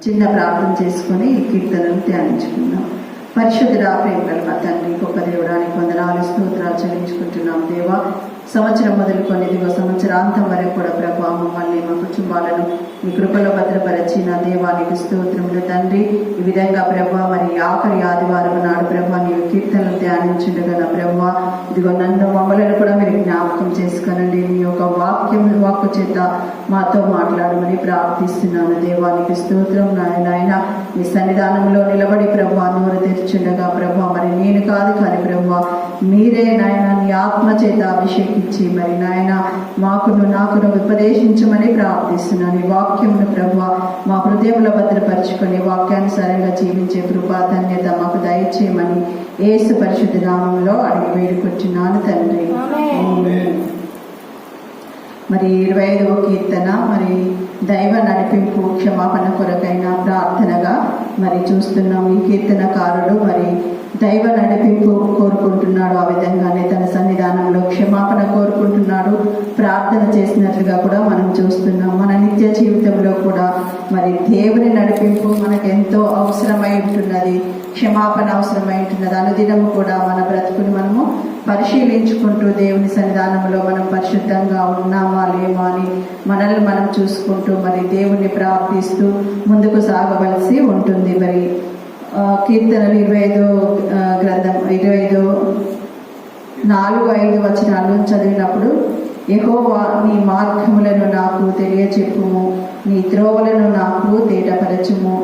చిన్న ప్రార్థన చేసుకుని ఈ కీర్తనను ధ్యానించుకుందాం. పరిశుద్ధుడా, ప్రేమగల మా తండ్రి, గొప్ప దేవుడానికి వందనాలు స్తోత్రాలు చెల్లించుకుంటున్నాం. దేవా, సంవత్సరం మొదలుకొని ఇదిగో సంవత్సరాంతం వరకు కూడా ప్రభా మమ్మల్ని మా కుటుంబాలను మీ కృపలో భద్రపరిచిన దేవానికి స్తోత్రములు తండ్రి. ఈ విధంగా ప్రభా మరి ఆఖరి ఆదివారం నాడు ప్రభా నీవు కీర్తనలు ధ్యానించుండగా ప్రభా ఇదిగో నన్ను మమ్మల్ని కూడా మీరు జ్ఞాపకం చేసుకునండి. నీ యొక్క వాక్కు చేత మాతో మాట్లాడమని ప్రార్థిస్తున్నాను. దేవానికి స్తోత్రం. నాయన మీ సన్నిధానంలో నిలబడి ప్రభా నోరు తెరిచుండగా ప్రభా మరి నేను కాదు కానీ ప్రభా మీరే నాయన నీ ఆత్మ చేత అభిషేకించి మరి నాయన నాకును ఉపదేశించమని ప్రార్థిస్తున్నాను. ఈ వాక్యమును ప్రభా మా హృదయంలో భద్రపరుచుకొని వాక్యానుసారంగా జీవించే కృపా ధన్యత మాకు దయచేయమని యేసు పరిశుద్ధ నామంలో అడిగి వేడుకొచ్చున్నాను తండ్రి. మరి 25వ కీర్తన మరి దైవ నడిపింపు క్షమాపణ కొరకైన ప్రార్థనగా మరి చూస్తున్నాం. ఈ కీర్తనకారుడు మరి దైవ నడిపింపు కోరుకుంటున్నాడు. ఆ విధంగానే తన సన్నిధానంలో క్షమాపణ కోరుకుంటున్నాడు, ప్రార్థన చేసినట్లుగా కూడా మనం చూస్తున్నాం. మన నిత్య జీవితంలో కూడా మరి దేవుని నడిపింపు మనకు ఎంతో అవసరమై ఉంటున్నది, క్షమాపణ అవసరమై ఉంటున్నది. అనుదినము కూడా మన బ్రతుకుని మనము పరిశీలించుకుంటూ దేవుని సన్నిధానంలో మనం పరిశుద్ధంగా ఉన్నామా లేమా అని మనల్ని మనం చూసుకుంటూ మరి దేవుణ్ణి ప్రార్థిస్తూ ముందుకు సాగవలసి ఉంటుంది. మరి కీర్తనలు 25 గ్రంథం 25:4-5 వచనాలు చదివినప్పుడు యెహోవా నీ మార్గములను నాకు తెలియచెప్పుము, నీ త్రోవలను నాకు తేటపరచుము,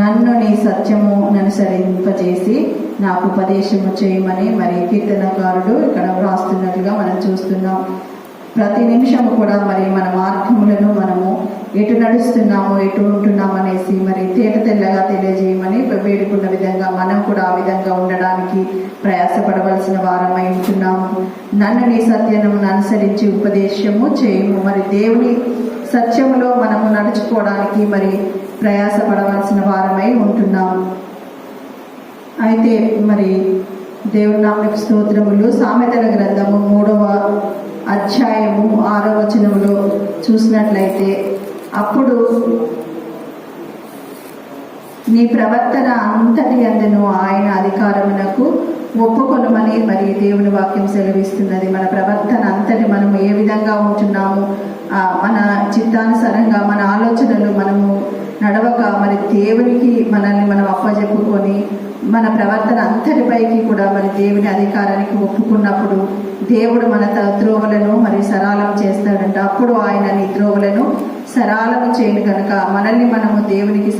నన్ను నీ సత్యము అనుసరింపజేసి నాకు ఉపదేశము చేయమని మరి కీర్తనకారుడు ఇక్కడ వ్రాస్తున్నట్లుగా మనం చూస్తున్నాం. ప్రతి నిమిషము కూడా మరి మన మార్గములను మనము ఎటు నడుస్తున్నాము ఎటు ఉంటున్నాము అనేసి మరి తేట తెల్లగా తెలియజేయమని వేడుకున్న విధంగా మనం కూడా ఆ విధంగా ఉండడానికి ప్రయాసపడవలసిన వారమై ఉంటున్నాము. నన్ను నీ సత్యమును అనుసరించి ఉపదేశము చేయము. మరి దేవుని సత్యములో మనము నడుచుకోవడానికి మరి ప్రయాసపడవలసిన వారమై ఉంటున్నాము. అయితే మరి దేవుని నామమునకు స్తోత్రములు. సామెతల గ్రంథము 3వ అధ్యాయము 6వ వచనములో చూసినట్లయితే అప్పుడు నీ ప్రవర్తన అంతటి అందును ఆయన అధికారమునకు ఒప్పుకొనమని మరి దేవుని వాక్యం సెలవిస్తున్నది. మన ప్రవర్తన అంతటి మనం ఏ విధంగా ఉంటున్నాము, మన చిత్తానుసారంగా మన ఆలోచనలు మనము నడవక మరి దేవునికి మనల్ని మనం అప్పజెప్పుకొని మన ప్రవర్తన అంతటిపైకి కూడా మరి దేవుని అధికారానికి ఒప్పుకున్నప్పుడు దేవుడు మన త్రోవలను మరి సరాలం చేస్తాడంట. అప్పుడు ఆయన నీ త్రోవలను సరాలము చేయను కనుక మనల్ని మనము దేవునికి